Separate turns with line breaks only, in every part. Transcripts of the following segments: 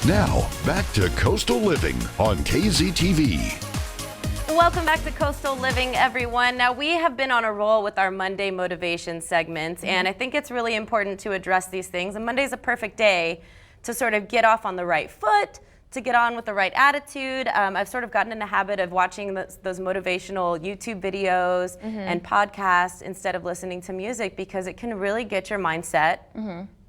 Now, back to Coastal Living on KZTV.
Welcome back to Coastal Living, everyone. Now, we have been on a roll with our Monday motivation segments, and I think it's really important to address these things. And Monday's a perfect day to sort of get off on the right foot, to get on with the right attitude. I've sort of gotten in the habit of watching those motivational YouTube videos and podcasts instead of listening to music, because it can really get your mindset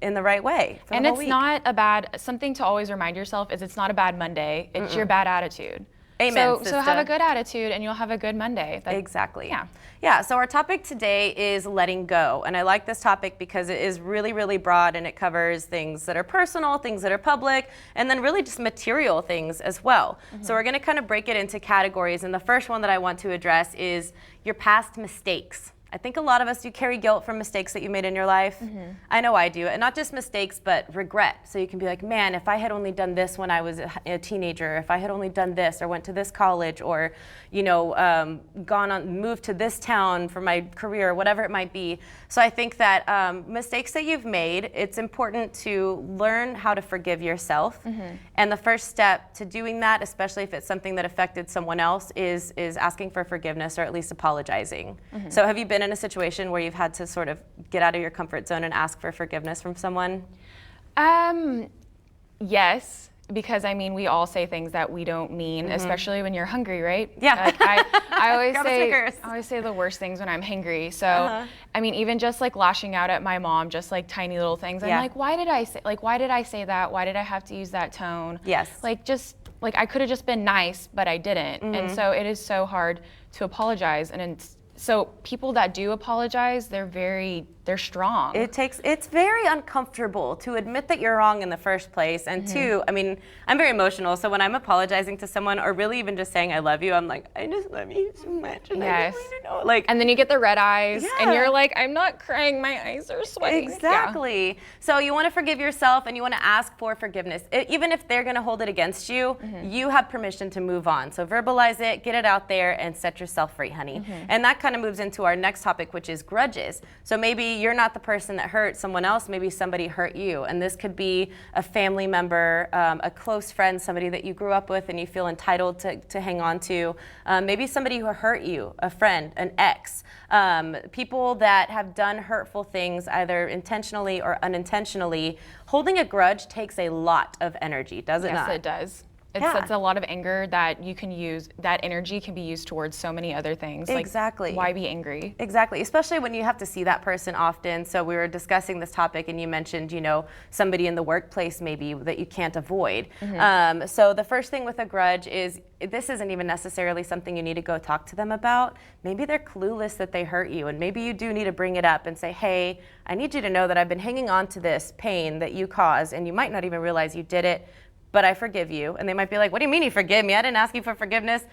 in the right way for the
And
whole
it's
week.
not a bad, something to always remind yourself is it's not a bad Monday, it's your bad attitude.
Amen,
So have a good attitude and you'll have a good Monday.
Exactly. Yeah, so our topic today is letting go. And I like this topic because it is really, really broad, and it covers things that are personal, things that are public, and then really just material things as well. So we're going to kind of break it into categories. And the first one that I want to address is your past mistakes. I think a lot of us do carry guilt from mistakes that you made in your life. I know I do, and not just mistakes, but regret. So you can be like, man, if I had only done this when I was a teenager, if I had only done this or went to this college, or moved to this town for my career, whatever it might be. So I think that mistakes that you've made, it's important to learn how to forgive yourself. And the first step to doing that, especially if it's something that affected someone else, is asking for forgiveness, or at least apologizing. So have you been in a situation where you've had to sort of get out of your comfort zone and ask for forgiveness from someone?
Yes, because I mean, we all say things that we don't mean, especially when you're hungry, right?
Yeah.
Like I
Grab
always say the worst things when I'm hangry. So I mean, even just like lashing out at my mom, just like tiny little things. I'm like, why did I say that? Why did I have to use that tone?
Yes.
Like I could have just been nice, but I didn't. And so it is so hard to apologize. And so people that do apologize, they're strong.
It's very uncomfortable to admit that you're wrong in the first place. And two, I mean, I'm very emotional. So when I'm apologizing to someone, or really even just saying I love you, I'm like, I just love you so much. And I don't really know. Like,
and then you get the red eyes and you're like, I'm not crying, my eyes are sweating.
Exactly. Yeah. So you want to forgive yourself, and you want to ask for forgiveness. Even if they're going to hold it against you, you have permission to move on. So verbalize it, get it out there, and set yourself free, honey. And that kind of moves into our next topic, which is grudges. So maybe you're not the person that hurt someone else, maybe somebody hurt you. And this could be a family member, a close friend, somebody that you grew up with and you feel entitled to hang on to. Maybe somebody who hurt you, a friend, an ex. People that have done hurtful things, either intentionally or unintentionally. Holding a grudge takes a lot of energy, does it not?
Yes, it does. It's a lot of anger that you can use, that energy can be used towards so many other things.
Exactly.
Like, why be angry?
Exactly, especially when you have to see that person often. So we were discussing this topic and you mentioned, somebody in the workplace maybe that you can't avoid. So the first thing with a grudge is, this isn't even necessarily something you need to go talk to them about. Maybe they're clueless that they hurt you, and maybe you do need to bring it up and say, hey, I need you to know that I've been hanging on to this pain that you caused, and you might not even realize you did it, but I forgive you. And they might be like, what do you mean you forgive me? I didn't ask you for forgiveness.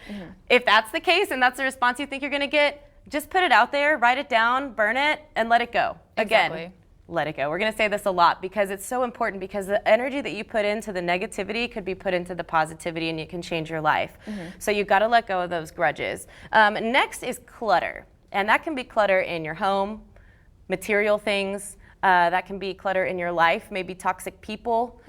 If that's the case and that's the response you think you're gonna get, just put it out there, write it down, burn it, and let it go. Again, let it go. We're gonna say this a lot because it's so important, because the energy that you put into the negativity could be put into the positivity, and it can change your life. So you've gotta let go of those grudges. Next is clutter. And that can be clutter in your home, material things, that can be clutter in your life, maybe toxic people.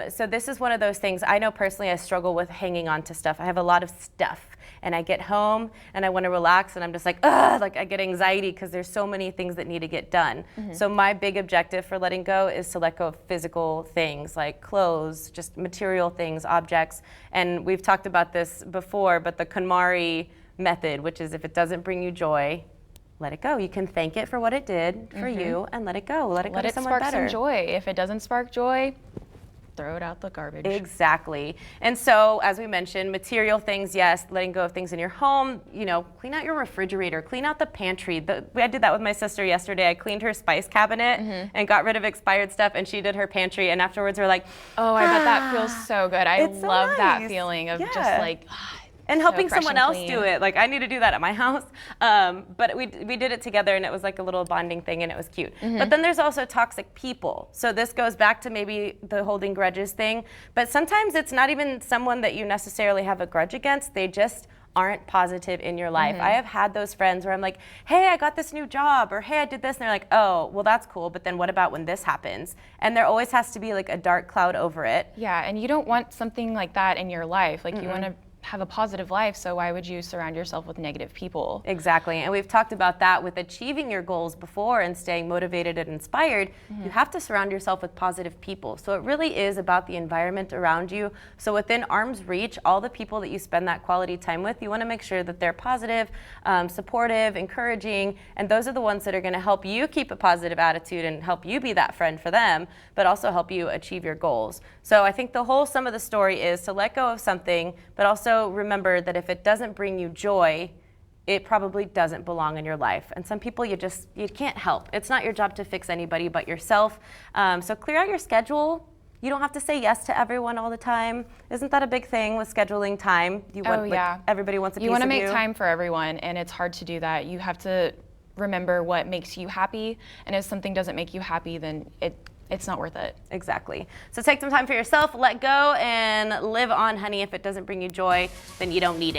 So this is one of those things. I know personally I struggle with hanging on to stuff. I have a lot of stuff, and I get home and I want to relax, and I'm just like, ugh, like I get anxiety because there's so many things that need to get done. So my big objective for letting go is to let go of physical things like clothes, just material things, objects. And we've talked about this before, but the KonMari method, which is if it doesn't bring you joy, let it go. You can thank it for what it did for you and let it go. Let it go to someone better.
Let it spark some joy. If it doesn't spark joy, throw it out the garbage.
Exactly. And so, as we mentioned, material things, yes, letting go of things in your home, clean out your refrigerator, clean out the pantry. I did that with my sister yesterday. I cleaned her spice cabinet and got rid of expired stuff, and she did her pantry, and afterwards we're like,
oh, I bet that feels so good. I love that feeling of just like,
and helping someone else do it. Like, I need to do that at my house. But we did it together, and it was like a little bonding thing, and it was cute. But then there's also toxic people. So this goes back to maybe the holding grudges thing. But sometimes it's not even someone that you necessarily have a grudge against. They just aren't positive in your life. I have had those friends where I'm like, hey, I got this new job, or hey, I did this, and they're like, oh, well, that's cool, but then what about when this happens? And there always has to be like a dark cloud over it.
Yeah, and you don't want something like that in your life. Like you want to have a positive life, so why would you surround yourself with negative people?
Exactly, and we've talked about that with achieving your goals before and staying motivated and inspired. You have to surround yourself with positive people. So it really is about the environment around you. So within arm's reach, all the people that you spend that quality time with, you want to make sure that they're positive, supportive, encouraging, and those are the ones that are going to help you keep a positive attitude and help you be that friend for them, but also help you achieve your goals. So I think the whole sum of the story is to let go of something, but also remember that if it doesn't bring you joy, it probably doesn't belong in your life. And some people you can't help. It's not your job to fix anybody but yourself. So clear out your schedule. You don't have to say yes to everyone all the time. Isn't that a big thing with scheduling time? Everybody wants a piece of you.
You want to make time for everyone, and it's hard to do that. You have to remember what makes you happy, and if something doesn't make you happy, then it's not worth it.
Exactly. So take some time for yourself, let go, and live on, honey. If it doesn't bring you joy, then you don't need it.